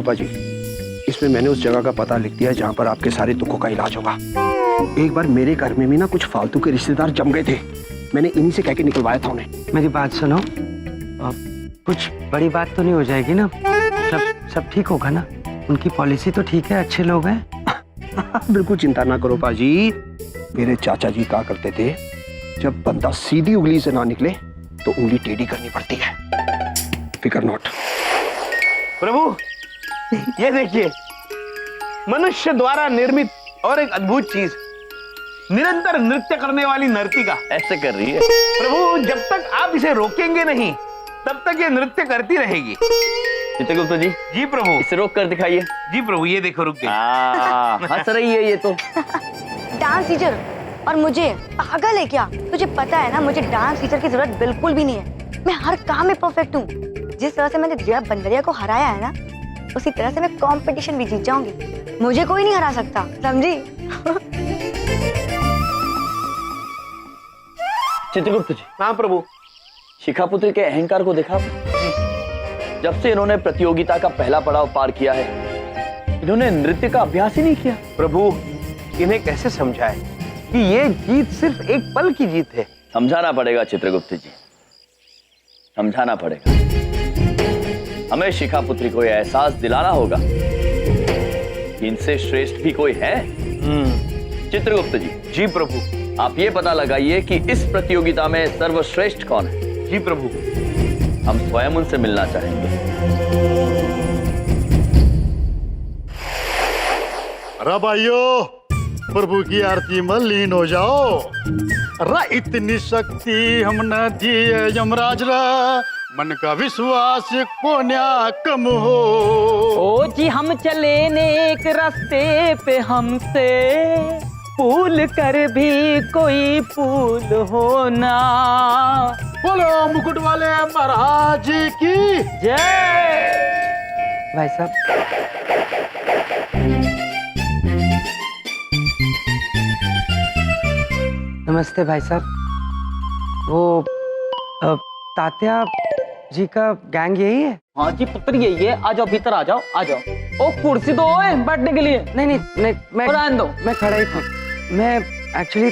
लो पाजी, इसमें मैंने उस जगह का पता लिख दिया है जहाँ पर आपके सारे दुखों का इलाज होगा। एक बार मेरे घर में भी ना कुछ फालतू के रिश्तेदार जम गए थे, मैंने इन्हीं से कह के निकलवाया था उन्हें। मेरी बात सुनो, कुछ बड़ी बात तो नहीं हो जाएगी ना? सब ठीक होगा ना? उनकी पॉलिसी तो ठीक है, अच्छे लोग हैं। बिल्कुल चिंता ना करो पाजी। मेरे चाचा जी कहा करते थे, जब बंदा सीधी उंगली से ना निकले तो उंगली टेढ़ी करनी पड़ती है। फिकर नॉट। प्रभु ये देखिए, मनुष्य द्वारा निर्मित और एक अद्भुत चीज, निरंतर नृत्य करने वाली नर्तिका ऐसे कर रही है। प्रभु जब तक आप इसे रोकेंगे नहीं तब तक ये नृत्य करती रहेगी। चित्रगुप्त जी, जी प्रभु। इसे रोक कर दिखाइए। जी प्रभु, ये देखो रुक गई। हंस रही है ये तो। डांस टीचर और मुझे पागल है क्या? तुझे पता है ना, मुझे डांस टीचर की जरूरत बिल्कुल भी नहीं है। मैं हर काम में परफेक्ट हूँ। जिस तरह से मैंने जया बंदरिया को हराया है ना, उसी तरह से मैं कंपटीशन भी जीत जाऊंगी। मुझे कोई नहीं हरा सकता, समझी? चित्रगुप्त जी। हाँ प्रभु। शिखापुत्री के अहंकार को देखा? जब से इन्होंने प्रतियोगिता का पहला पड़ाव पार किया है, इन्होंने नृत्य का अभ्यास ही नहीं किया। प्रभु इन्हें कैसे समझाए कि ये जीत सिर्फ एक पल की जीत है? समझाना पड़ेगा चित्रगुप्त जी, समझाना पड़ेगा। हमें शिखापुत्री को यह एहसास दिलाना होगा कि इनसे श्रेष्ठ भी कोई है। चित्रगुप्त जी। जी प्रभु। आप ये पता लगाइए कि इस प्रतियोगिता में सर्वश्रेष्ठ कौन है। जी प्रभु। हम स्वयं उनसे मिलना चाहेंगे। अरे भाइयों, प्रभु की आरती में लीन हो जाओ। अरे इतनी शक्ति हम न दिए यमराज रा, मन का विश्वास को न्या कम हो। ओ जी हम चले नेक रास्ते पे, हमसे भूल कर भी कोई भूल हो ना। बोलो मुकुट वाले महाराज की जय। भाई साहब, नमस्ते भाई साहब। वो तात्या जी का गैंग यही है? हाँ जी पुत्र यही है। आ जाओ भीतर, आ जाओ आ जाओ। ओ कुर्सी दो बैठने के लिए। नहीं, मैं रहने दो। मैं खड़ा ही था। मैं एक्चुअली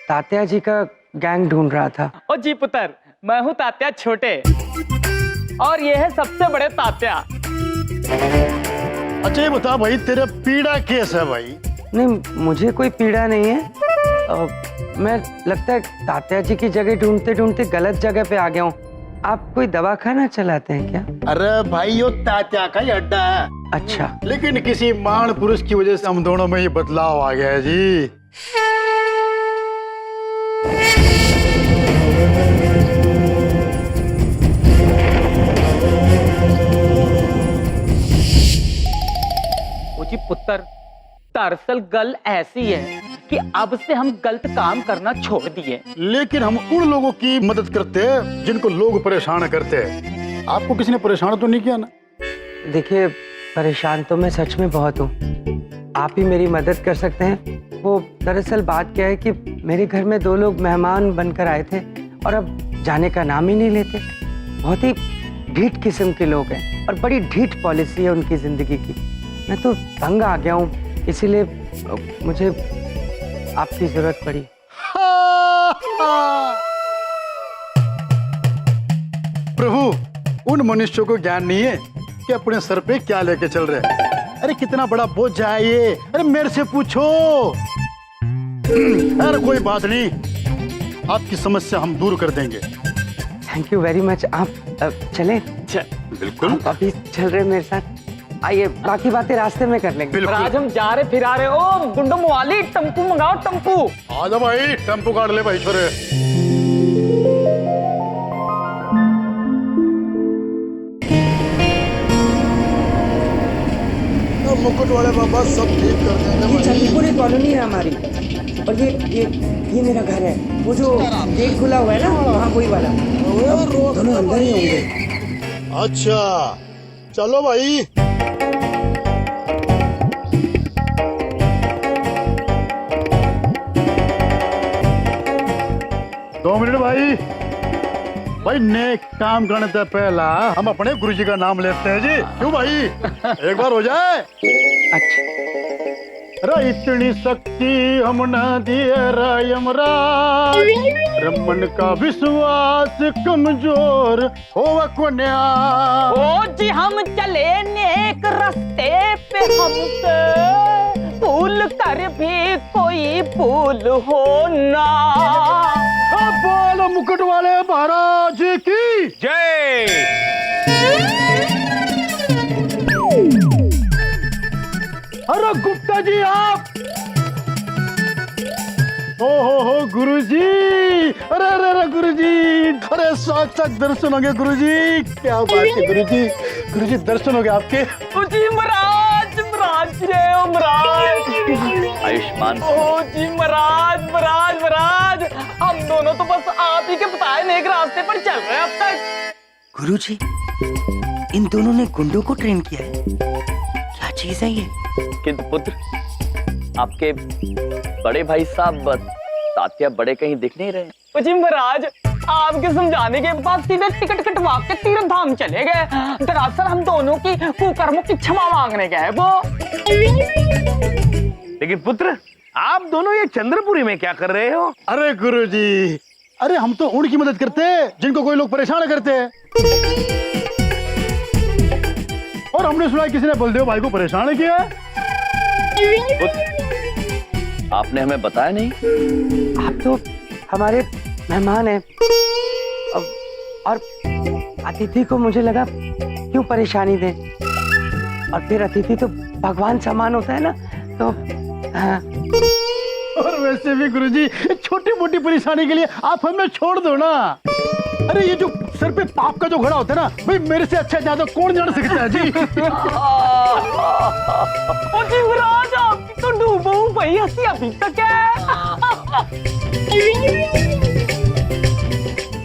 तात्या जी का गैंग ढूंढ रहा था। ओ जी पुत्र, मैं हूँ तात्या छोटे और ये है सबसे बड़े तात्या। अच्छा ये बता भाई, तेरा पीड़ा कैसा है भाई? नहीं, मुझे कोई पीड़ा नहीं है। मैं लगता है तात्या जी की जगह ढूंढते ढूंढते गलत जगह पे आ गया हूँ। आप कोई दवा खाना चलाते हैं क्या? अरे भाई यो तात्या का ही अड्डा है। अच्छा। लेकिन किसी महान पुरुष की वजह से हम दोनों में ये बदलाव आ गया है जी। ओ जी पुत्र, दरअसल गल ऐसी है कि अब से हम गलत काम करना छोड़ दिए। लेकिन हम उन लोगों की मदद करते हैं जिनको लोग परेशान करते हैं। आपको किसी ने परेशान तो नहीं किया ना? देखिए, परेशान तो मैं सच में बहुत हूँ। आप ही मेरी मदद कर सकते हैं। वो दरअसल बात क्या है कि मेरे घर में 2 लोग मेहमान बनकर आए थे और अब जाने का नाम ही नहीं लेते। बहुत ही ढीठ किस्म के लोग हैं और बड़ी ढीठ पॉलिसी है उनकी जिंदगी की। मैं तो तंग आ गया हूँ, इसीलिए मुझे आपकी जरूरत पड़ी। प्रभु, उन मनुष्यों को ज्ञान नहीं है कि अपने सर पे क्या लेके चल रहे हैं। अरे कितना बड़ा बोझ है ये। अरे मेरे से पूछो। अरे कोई बात नहीं, आपकी समस्या हम दूर कर देंगे। Thank you very much. आप चलें? बिल्कुल। आप अभी चल रहे मेरे साथ? आइए, बाकी बातें रास्ते में कर लेंगे। और आज हम जा रहे फिर आ रहे। ओ गुंडो मोवाली, टम्पू मंगाओ टम्पू। आजा भाई, टेम्पो काट ले भाई छोरे। मुकुट वाले बाबा सब ठीक कर देंगे। ये चंदीपुरी कॉलोनी है हमारी, और ये मेरा घर है। वो जो गेट खुला हुआ है ना, वहाँ वही वाला। दोनों अंदर ही होंगे। अच्छा चलो भाई। दो मिनट भाई। भाई नेक काम करने से पहला हम अपने गुरुजी का नाम लेते हैं जी। क्यों भाई, एक बार हो जाए। अच्छा रे इतनी शक्ति हम न दिए यमराज, रमन का विश्वास कमजोर हो कोन्या। ओ जी हम चले नेक रास्ते पे हमसे भूल कर भी कोई भूल हो ना। बोल मुकुट वाले महाराज की जय। अरे गुप्ता जी आप, हो गुरुजी, अरे अरे अरे गुरुजी, अरे साक्षात दर्शन हो गए गुरुजी, क्या बात है गुरुजी, गुरुजी दर्शन हो गए आपके। ओ जी महाराज, महाराज जय हो महाराज। आयुष्मान ओ जी महाराज, महाराज महाराज, हम दोनों तो बस आप ही के बताए नेक रास्ते पर चल रहे हैं अब तक। गुरुजी, इन दोनों ने गुंडों को ट्रेन किया है, क्या चीज है ये? किंतु पुत्र, आपके बड़े भाई साहब तात्या बड़े कहीं दिख नहीं रहे। ओ जी महाराज, आपके समझाने के बाद सीधे टिकट कटवा के तीर्थ धाम चले गए। दरअसल हम दोनों की कुकर्मों की क्षमा मांगने गए वो। लेकिन पुत्र, आप दोनों ये चंद्रपुरी में क्या कर रहे हो? अरे गुरुजी, अरे हम तो उनकी मदद करते हैं जिनको कोई लोग परेशान करते हैं, और हमने सुना किसी ने बलदेव भाई को परेशान किया। आपने हमें बताया नहीं? आप तो हमारे मेहमान हैं, और अतिथि को मुझे लगा क्यों परेशानी दें, और फिर अतिथि तो भगवान समान होता है ना, तो हाँ। और वैसे भी गुरुजी, छोटी मोटी परेशानी के लिए आप हमें छोड़ दो ना। अरे ये जो सर पे पाप का जो घड़ा होता है ना, भाई मेरे से अच्छा ज्यादा कौन जान सकता है जी। ओ जी महाराज, आपकी तो डूबो भाई हंसी अभी तक है।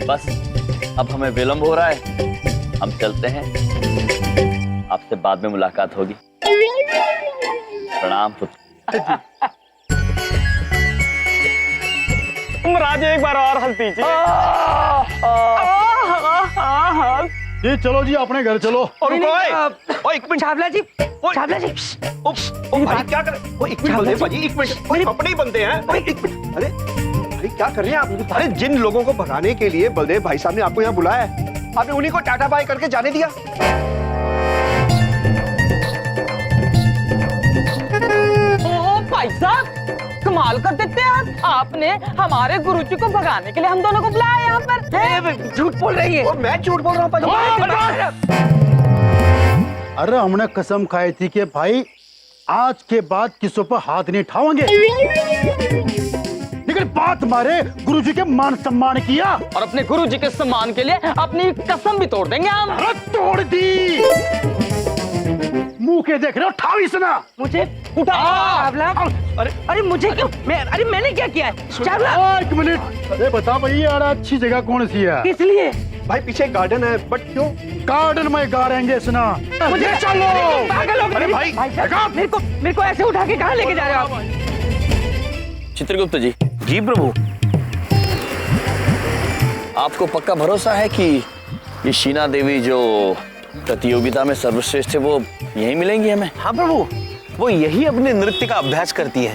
बस अब हमें विलंब हो रहा है, हम चलते हैं, आपसे बाद में मुलाकात होगी। प्रणाम पुत्र। महाराज एक बार और हंस दीजिए। जी चलो जी, अपने घर चलो। और नहीं, ओए, एक मिनट। चावला जी, चावला जी, ओ भाई क्या कर, एक मिनट बलदेव भाई, एक मिनट, ओए अपने ही बनते हैं। ओए एक मिनट, अरे अरे क्या कर रहे हैं आप? अरे जिन लोगों को भगाने के लिए बलदेव भाई साहब ने आपको यहाँ बुलाया है, आपने उन्हीं को टाटा बाय करके जाने दिया। ओ भाई साहब, कमाल कर देते हैं आपने हमारे गुरुजी को भगाने के लिए हम दोनों को बुलाया यहाँ पर। झूठ बोल रही है। और मैं झूठ बोल रहा हूँ? अरे हमने कसम खाई थी कि भाई आज के बाद किसी पर हाथ नहीं उठाओगे, लेकिन बात मारे गुरुजी के मान सम्मान किया, और अपने गुरुजी के सम्मान के लिए अपनी कसम भी तोड़ देंगे हम। अरे तोड़ दी। मुंह के देख रहे हो, उठाओ इसे ना। मुझे उठा चावला। अरे मुझे क्यों? अरे मैंने क्या किया है? चावला, एक मिनट, अरे बता भाई यार, अच्छी जगह कौन सी है? किस लिए? भाई पीछे गार्डन है, बट क्यों? गार्डन में गाड़ेंगे सुना। मुझे चलो। पागल हो गए। अरे भाई, मेरे को ऐसे उठा के कहाँ लेके जा रहे हो आप? चित्रगुप्त जी, जी प्रभु। आपको पक्का भरोसा है कि ये शीना देवी जो प्रतियोगिता में सर्वश्रेष्ठ है वो यहीं मिलेंगी हमें? हाँ प्रभु, वो यही अपने नृत्य का अभ्यास करती है।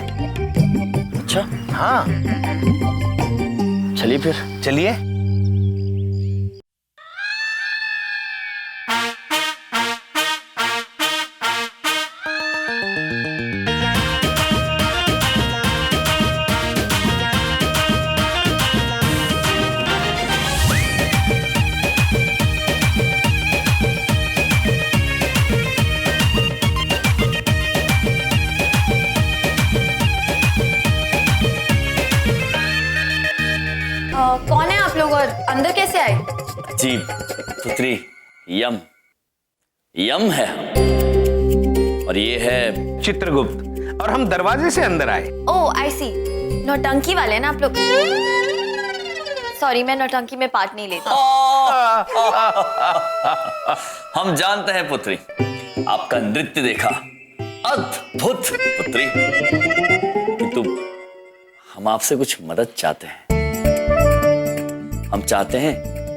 अच्छा, हाँ चलिए फिर। चलिए। कौन है आप लोग और अंदर कैसे आए? जी पुत्री, यम यम है, और ये है चित्रगुप्त, और हम दरवाजे से अंदर आए। ओह आई सी, नौटंकी वाले हैं ना आप लोग। सॉरी, मैं नौटंकी में पार्ट नहीं लेता। हम जानते हैं पुत्री, आपका नृत्य देखा, अद्भुत पुत्री, किंतु हम आपसे कुछ मदद चाहते हैं। हम चाहते हैं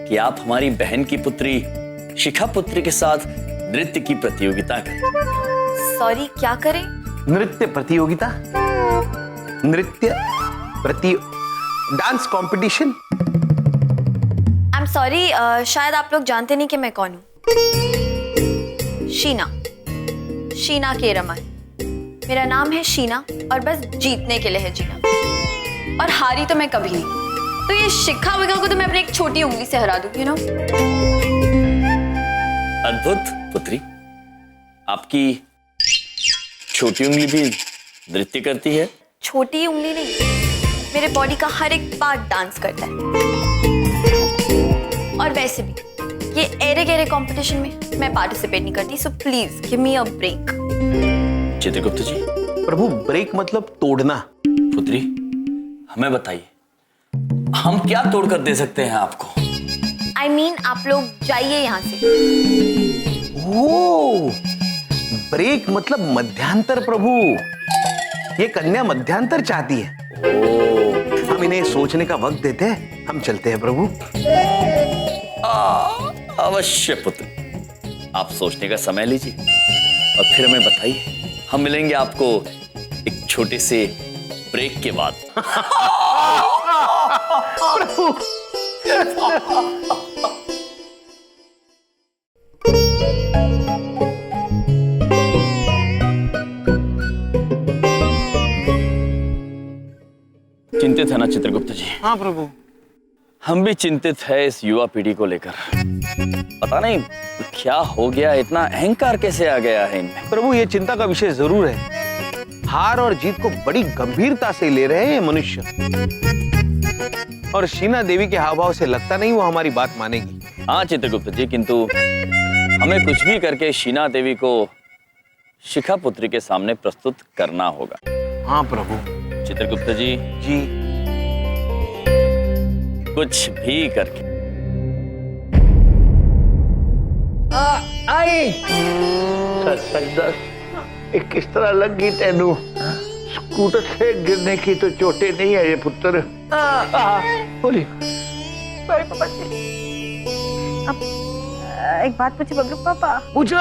कि आप हमारी बहन की पुत्री शिखा पुत्री के साथ नृत्य की प्रतियोगिता करें। सॉरी, क्या करें? नृत्य प्रतियोगिता, नृत्य प्रति dance competition. I am sorry, शायद आप लोग जानते नहीं कि मैं कौन हूँ। शीना के रमन। मेरा नाम है शीना और बस जीतने के लिए है जीना, और हारी तो मैं कभी नहीं। तो ये शिखा विखा को तो मैं अपनी एक छोटी उंगली से हरा दूं, यू नो। अद्भुत पुत्री, आपकी छोटी उंगली भी नृत्य करती है। छोटी उंगली नहीं, मेरे बॉडी का हर एक पार्ट डांस करता है। और वैसे भी ये एरे गेरे कंपटीशन में मैं पार्टिसिपेट नहीं करती, so please give me a break. Chitragupta ji. प्रभु, ब्रेक मतलब तोड़ना। पुत्री, हमें बताइए, हम क्या तोड़ कर दे सकते हैं आपको? आई मीन, आप लोग जाइए यहाँ से। ओ, ब्रेक मतलब मध्यांतर। प्रभु, ये कन्या मध्यांतर चाहती है। हम इन्हें सोचने का वक्त देते हैं, हम चलते हैं प्रभु। अवश्य पुत्र, आप सोचने का समय लीजिए और फिर हमें बताइए। हम मिलेंगे आपको एक छोटे से ब्रेक के बाद। चिंतित है ना चित्रगुप्त जी? हाँ प्रभु। हम भी चिंतित है इस युवा पीढ़ी को लेकर। पता नहीं क्या हो गया, इतना अहंकार कैसे आ गया है इनमें। प्रभु, ये चिंता का विषय जरूर है। हार और जीत को बड़ी गंभीरता से ले रहे हैं ये मनुष्य, और शीना देवी के हाव भाव से लगता नहीं वो हमारी बात मानेगी। हाँ चित्रगुप्त जी, किंतु हमें कुछ भी करके शीना देवी को शिखा पुत्री के सामने प्रस्तुत करना होगा। हाँ प्रभु। चित्रगुप्त जी, कुछ भी करके। किस तरह लग गई तेनू? स्कूटर से गिरने की तो चोटें नहीं है ये पुत्र। बोली। अब एक बात पूछे बबलू पापा? पूछो।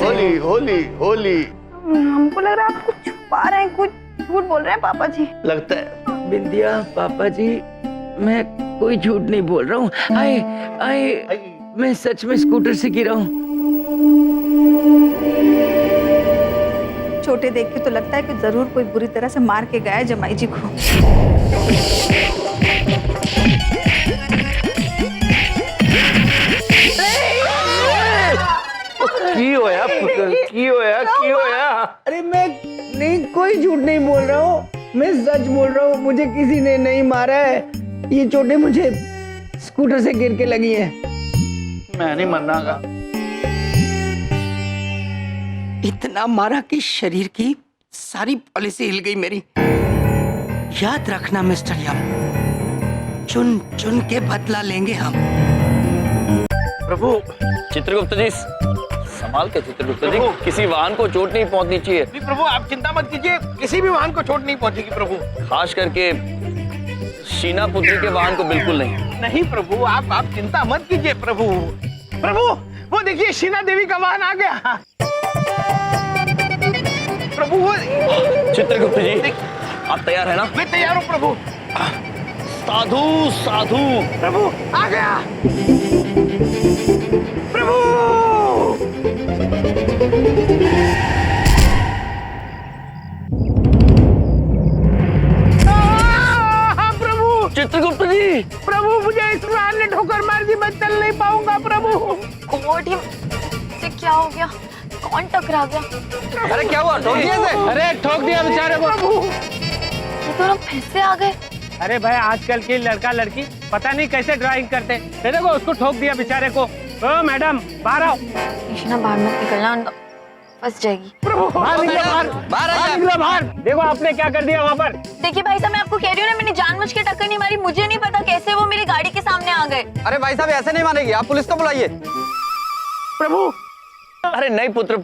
होली होली होली। हमको लग रहा है आप कुछ छुपा रहे हैं, कुछ झूठ बोल रहे हैं पापा जी। लगता है। बिंदिया, पापा जी, मैं कोई झूठ नहीं बोल रहा हूँ। आए आए, मैं सच में स्कूटर से गिरा हूँ। छोटे देख के तो लगता है कि जरूर कोई बुरी तरह से मार के गया है जमाई जी को। की होया पुत्र, की होया? अरे मैं नहीं, कोई झूठ नहीं बोल रहा हूँ, मैं सच बोल रहा हूँ। मुझे किसी ने नहीं मारा है, ये चोटें मुझे स्कूटर से गिर के लगी हैं। मैं नहीं मरनागा। इतना मारा कि शरीर की सारी पॉलिसी हिल गई मेरी। याद रखना मिस्टर यम, चुन चुन के बदला लेंगे हम। प्रभु। चित्रगुप्त जी, संभाल के चित्रगुप्त जी, किसी वाहन को चोट नहीं पहुंचनी चाहिए। प्रभु, आप चिंता मत कीजिए, किसी भी वाहन को चोट नहीं पहुंचेगी प्रभु। खास करके शीना पुत्री के वाहन को बिल्कुल नहीं। नहीं प्रभु, आप चिंता मत कीजिए प्रभु। प्रभु, वो देखिए शीना देवी का वाहन आ गया। प्रभु, वो चित्रगुप्त जी, आप तैयार है ना? मैं तैयार हूँ प्रभु। साधु साधु। प्रभु आ गया। प्रभु। प्रभु। चित्रगुप्त जी। प्रभु, मुझे इस वाहन ने ठोकर मार दी, मैं चल नहीं पाऊंगा प्रभु। गॉड, ये क्या हो गया? कौन टकरा गया? अरे क्या हुआ? ठोक दिया इसे? अरे ठोक दिया बेचारे को। ये दोनों फिर से आ गए। अरे भाई, आजकल के लड़का लड़की पता नहीं कैसे ड्राइविंग करते। देखो, उसको ठोक दिया बेचारे को। ओ मैडम, बाहर आओ। कृष्णा, बाहर मत निकलना, फंस जाएगी। बाहर निकलो, बाहर निकलो, बाहर। देखो आपने क्या कर दिया वहाँ पर। देखिए भाई साहब, मैं आपको कह रही हूँ ना, मैंने जानबूझ के टक्कर नहीं मारी। मुझे नहीं पता कैसे वो मेरी गाड़ी के सामने आ गए। अरे भाई साहब, ऐसे नहीं मानेगी, आप पुलिस को बुलाइए। प्रभु। अरे नहीं पुत्र,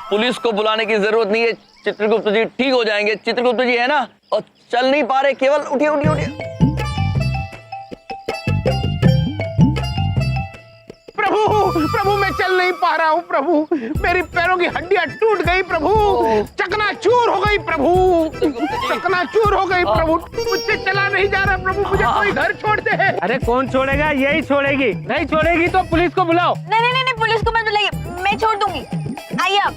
पुलिस को बुलाने की जरूरत नहीं है। चित्रगुप्त जी ठीक हो जाएंगे। चित्रगुप्त जी है ना, और चल नहीं पा रहे, केवल उठिए उठिए उठिए। नहीं पा रहा हूँ प्रभु। मेरी पैरों की हड्डियां टूट गई प्रभु, चकनाचूर हो गई प्रभु, चकनाचूर हो गई प्रभु। मुझसे चला नहीं जा रहा प्रभु, मुझे कोई घर छोड़ दे। अरे कौन छोड़ेगा, यही छोड़ेगी। नहीं छोड़ेगी तो पुलिस को बुलाओ। नहीं, पुलिस को मत बुलाइए, मैं छोड़ दूंगी। आइए आप।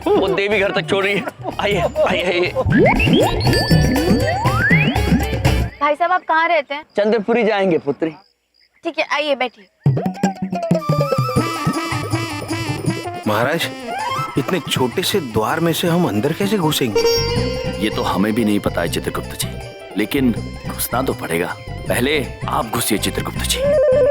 वो देवी घर तक छोड़ रही है। आइए आइए। भाई साहब आप कहाँ रहते हैं? चंद्रपुरी जाएंगे पुत्री। ठीक है, आइए बैठिए। महाराज, इतने छोटे से द्वार में से हम अंदर कैसे घुसेंगे? ये तो हमें भी नहीं पता है चित्रगुप्त जी, लेकिन घुसना तो पड़ेगा। पहले आप घुसिए चित्रगुप्त जी।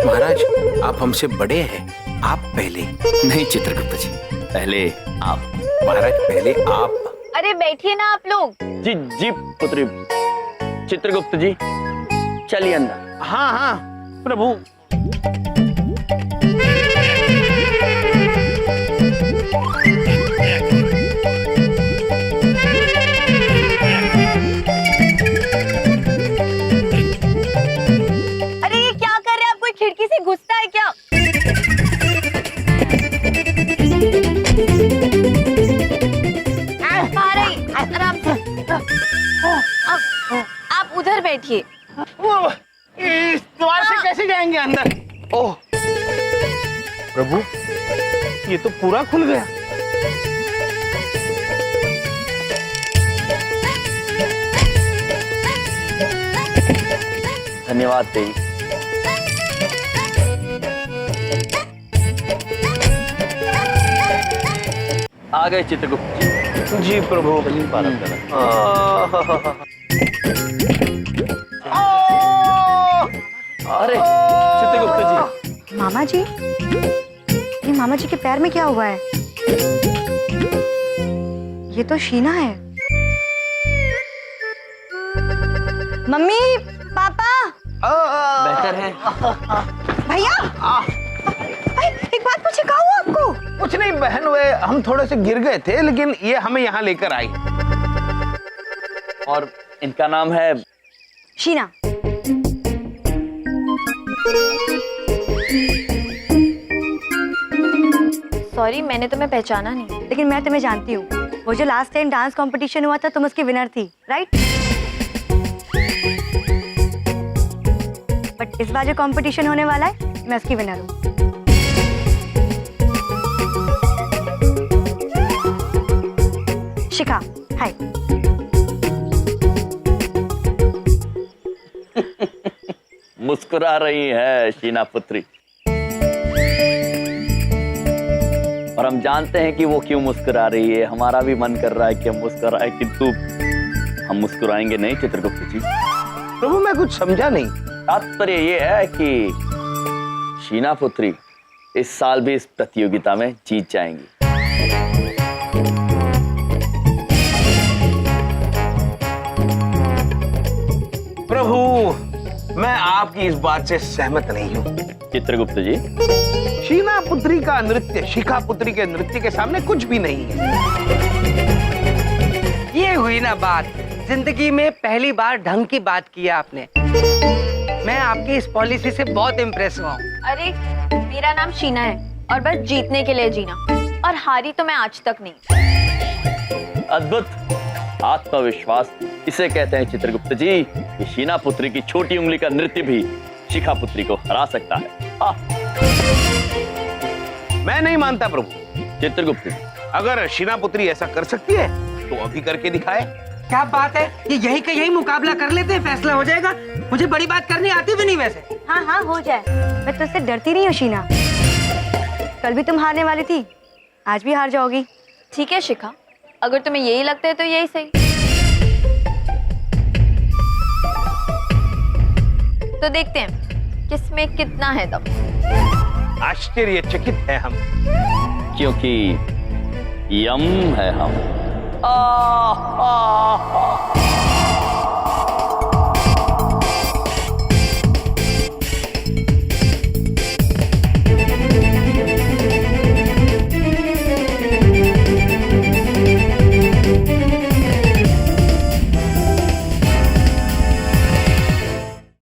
महाराज, आप हमसे बड़े हैं, आप पहले। नहीं चित्रगुप्त जी, पहले आप। महाराज, पहले आप। अरे बैठिए ना आप लोग। जी जी पुत्री। चित्रगुप्त जी चलिए अंदर। हाँ हाँ प्रभु। अरे ये क्या कर रहे हैं आप? कोई खिड़की से घुसता है क्या? बाहर आइए, आराम से। आप उधर बैठिए। वो इस द्वार से कैसे जाएंगे अंदर? ओह प्रभु, ये तो पूरा खुल गया। धन्यवाद देवी। आ गए चित्रगुप्त जी। जी प्रभु। अरे चित्रगुप्त जी। मामा जी, ये मामा जी के पैर में क्या हुआ है? ये तो शीना है। मम्मी, पापा। बेहतर है। भैया, एक बात पूछे, क्या हुआ आपको? कुछ नहीं बहन, वे हम थोड़े से गिर गए थे, लेकिन ये हमें यहाँ लेकर आई। और इनका नाम है शीना। सॉरी, मैंने तुम्हें पहचाना नहीं। लेकिन मैं तुम्हें जानती हूँ। वो जो लास्ट टाइम डांस कंपटीशन हुआ था, तुम उसकी विनर थी, राइट? बट इस बार जो कंपटीशन होने वाला है, मैं उसकी विनर हूँ। शिखा, हाय। मुस्कुरा रही है शीना पुत्री, और हम जानते हैं कि वो क्यों मुस्कुरा रही है। हमारा भी मन कर रहा है कि हम मुस्कुराए, किंतु हम मुस्कुराएंगे नहीं चित्रगुप्त जी। प्रभु मैं कुछ समझा नहीं। तात्पर्य ये है कि शीना पुत्री इस साल भी इस प्रतियोगिता में जीत जाएंगी। प्रभु मैं आपकी इस बात से सहमत नहीं हूँ। चित्रगुप्त जी, शीना पुत्री का नृत्य शिखा पुत्री के नृत्य के सामने कुछ भी नहीं है। ये हुई ना बात। जिंदगी में पहली बार ढंग की बात की आपने। मैं आपकी इस पॉलिसी से बहुत इम्प्रेस हुआ हूँ। अरे मेरा नाम शीना है और बस जीतने के लिए जीना, और हारी तो मैं आज तक नहीं। अद्भुत आत्मविश्वास इसे कहते हैं चित्रगुप्त जी कि शीना पुत्री की छोटी उंगली का नृत्य भी शिखा पुत्री को हरा सकता है। मैं नहीं मानता प्रभु। चित्रगुप्त जी, अगर शीना पुत्री ऐसा कर सकती है तो अभी करके दिखाए। क्या बात है, ये यही का यही मुकाबला कर लेते हैं, फैसला हो जाएगा। मुझे बड़ी बात करनी आती भी नहीं वैसे। हाँ हाँ हो जाए, मैं तुझसे डरती नहीं हूँ शीना। कल भी तुम हारने वाली थी, आज भी हार जाओगी। ठीक है शिखा, अगर तुम्हें यही लगता है तो यही सही। तो देखते हैं किसमें कितना है दम। आश्चर्यचकित है हम, क्योंकि यम है हम।